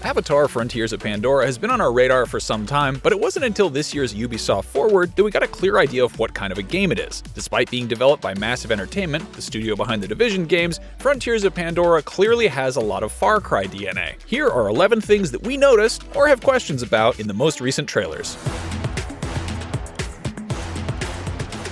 Avatar: Frontiers of Pandora has been on our radar for some time, but it wasn't until this year's Ubisoft Forward that we got a clear idea of what kind of a game it is. Despite being developed by Massive Entertainment, the studio behind the Division games, Frontiers of Pandora clearly has a lot of Far Cry DNA. Here are 11 things that we noticed or have questions about in the most recent trailers.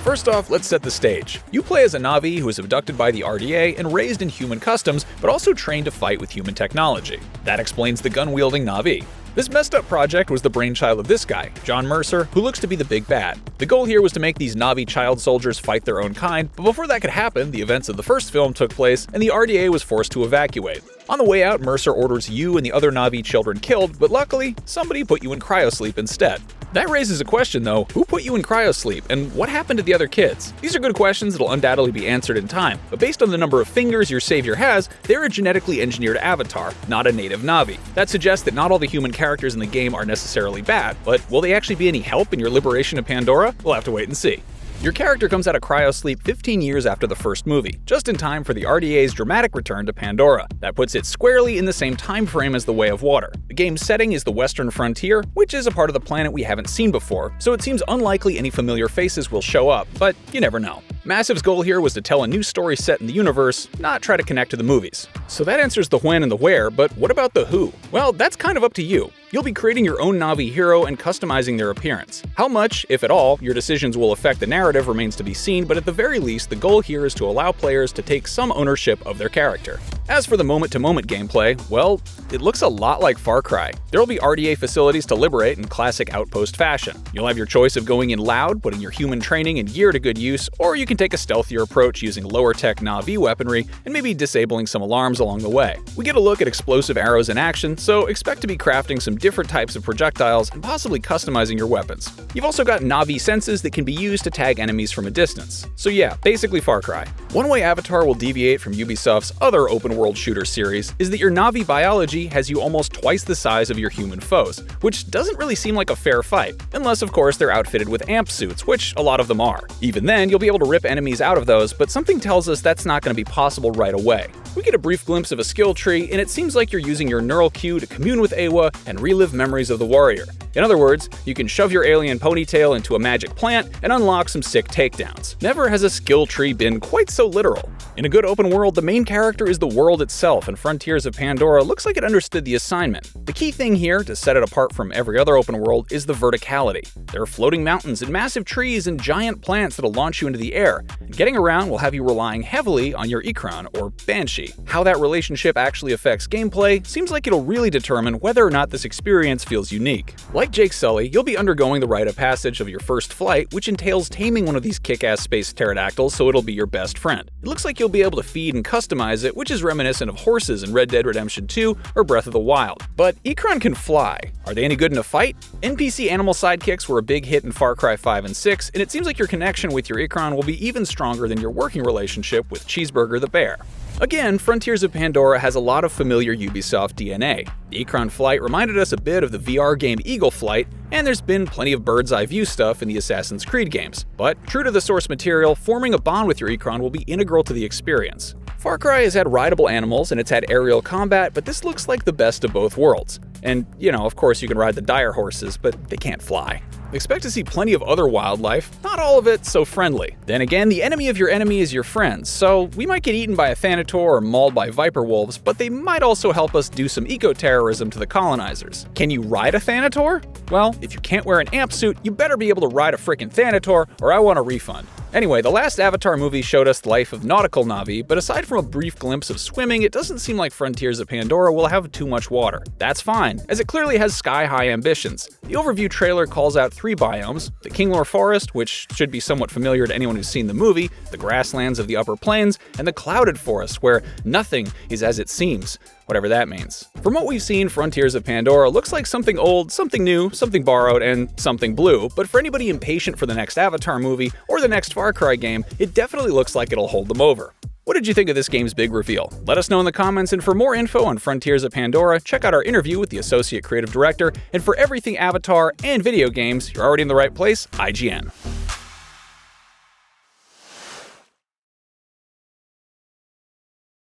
First off, let's set the stage. You play as a Na'vi who is abducted by the RDA and raised in human customs, but also trained to fight with human technology. That explains the gun-wielding Na'vi. This messed up project was the brainchild of this guy, John Mercer, who looks to be the big bad. The goal here was to make these Na'vi child soldiers fight their own kind, but before that could happen, the events of the first film took place and the RDA was forced to evacuate. On the way out, Mercer orders you and the other Na'vi children killed, but luckily, somebody put you in Cryosleep instead. That raises a question though, who put you in Cryosleep, and what happened to the other kids? These are good questions that'll undoubtedly be answered in time, but based on the number of fingers your savior has, they're a genetically engineered avatar, not a native Na'vi. That suggests that not all the human characters in the game are necessarily bad, but will they actually be any help in your liberation of Pandora? We'll have to wait and see. Your character comes out of Cryosleep 15 years after the first movie, just in time for the RDA's dramatic return to Pandora. That puts it squarely in the same time frame as The Way of Water. The game's setting is the Western frontier, which is a part of the planet we haven't seen before, so it seems unlikely any familiar faces will show up, but you never know. Massive's goal here was to tell a new story set in the universe, not try to connect to the movies. So that answers the when and the where, but what about the who? Well, that's kind of up to you. You'll be creating your own Na'vi hero and customizing their appearance. How much, if at all, your decisions will affect the narrative remains to be seen, but at the very least, the goal here is to allow players to take some ownership of their character. As for the moment-to-moment gameplay, well, it looks a lot like Far Cry. There'll be RDA facilities to liberate in classic Outpost fashion. You'll have your choice of going in loud, putting your human training and gear to good use, or you can take a stealthier approach using lower-tech Na'vi weaponry and maybe disabling some alarms along the way. We get a look at explosive arrows in action, so expect to be crafting some different types of projectiles and possibly customizing your weapons. You've also got Na'vi senses that can be used to tag enemies from a distance. So yeah, basically Far Cry. One way Avatar will deviate from Ubisoft's other open-world shooter series is that your Na'vi biology has you almost twice the size of your human foes, which doesn't really seem like a fair fight, unless of course they're outfitted with amp suits, which a lot of them are. Even then, you'll be able to rip enemies out of those, but something tells us that's not going to be possible right away. We get a brief glimpse of a skill tree, and it seems like you're using your neural queue to commune with Eywa and relive memories of the warrior. In other words, you can shove your alien ponytail into a magic plant and unlock some sick takedowns. Never has a skill tree been quite so literal. In a good open world, the main character is the world itself, and Frontiers of Pandora looks like it understood the assignment. The key thing here, to set it apart from every other open world, is the verticality. There are floating mountains and massive trees and giant plants that'll launch you into the air, and getting around will have you relying heavily on your Ecron, or Banshee. How that relationship actually affects gameplay seems like it'll really determine whether or not this experience feels unique. Like Jake Sully, you'll be undergoing the rite of passage of your first flight, which entails taming one of these kick-ass space pterodactyls so it'll be your best friend. It looks like you'll be able to feed and customize it, which is reminiscent of horses in Red Dead Redemption 2 or Breath of the Wild. But Ecron can fly. Are they any good in a fight? NPC animal sidekicks were a big hit in Far Cry 5 and 6, and it seems like your connection with your Ecron will be even stronger than your working relationship with Cheeseburger the bear. Again, Frontiers of Pandora has a lot of familiar Ubisoft DNA. The Econ Flight reminded us a bit of the VR game Eagle Flight, and there's been plenty of bird's-eye view stuff in the Assassin's Creed games. But true to the source material, forming a bond with your Ecron will be integral to the experience. Far Cry has had rideable animals and it's had aerial combat, but this looks like the best of both worlds. And, of course you can ride the dire horses, but they can't fly. Expect to see plenty of other wildlife, not all of it so friendly. Then again, the enemy of your enemy is your friend, so we might get eaten by a Thanator or mauled by viper wolves, but they might also help us do some eco-terrorism to the colonizers. Can you ride a Thanator? Well, if you can't wear an amp suit, you better be able to ride a frickin' Thanator, or I want a refund. Anyway, the last Avatar movie showed us the life of nautical Na'vi, but aside from a brief glimpse of swimming, it doesn't seem like Frontiers of Pandora will have too much water. That's fine, as it clearly has sky-high ambitions. The overview trailer calls out 3 biomes: the Kinglor Forest, which should be somewhat familiar to anyone who's seen the movie, the grasslands of the upper plains, and the Clouded Forest, where nothing is as it seems, whatever that means. From what we've seen, Frontiers of Pandora looks like something old, something new, something borrowed, and something blue, but for anybody impatient for the next Avatar movie or the next Far Cry game, it definitely looks like it'll hold them over. What did you think of this game's big reveal? Let us know in the comments, and for more info on Frontiers of Pandora, check out our interview with the Associate Creative Director, and for everything Avatar and video games, you're already in the right place, IGN.